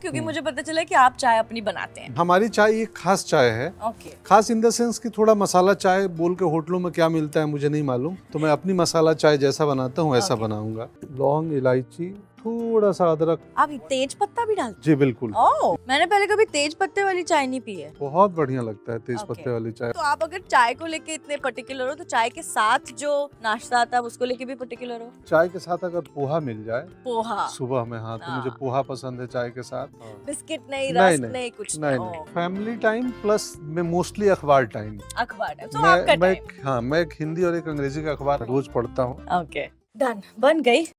क्योंकि मुझे पता चला कि आप चाय अपनी बनाते हैं। हमारी चाय एक खास चाय है। ओके। खास इन द सेंस कि थोड़ा मसाला चाय बोल के होटलों में क्या मिलता है मुझे नहीं मालूम, तो मैं अपनी मसाला चाय जैसा बनाता हूँ ऐसा बनाऊंगा। लौंग, इलायची, थोड़ा सा अदरक। आप तेज पत्ता भी डालते जी बिल्कुल। ओह, मैंने पहले कभी तेज पत्ते वाली चाय नहीं पी है। बहुत बढ़िया लगता है तेज Okay. पत्ते वाली चाय। तो आप अगर चाय को लेके इतने पर्टिकुलर हो तो चाय के साथ जो नाश्ता आता है उसको लेके भी पर्टिकुलर हो? चाय के साथ अगर पोहा मिल जाए पोहा, सुबह में, हाँ, तो मुझे हाँ। पोहा पसंद है चाय के साथ। बिस्किट नहीं, नहीं, रस्क नहीं, नहीं, कुछ नहीं नहीं। नहीं, फैमिली टाइम प्लस में मोस्टली अखबार टाइम। अखबार टाइम, तो आपका टाइम। हाँ, मैं एक हिंदी और एक अंग्रेजी का अखबार रोज पढ़ता हूँ। ओके, डन, बन गई।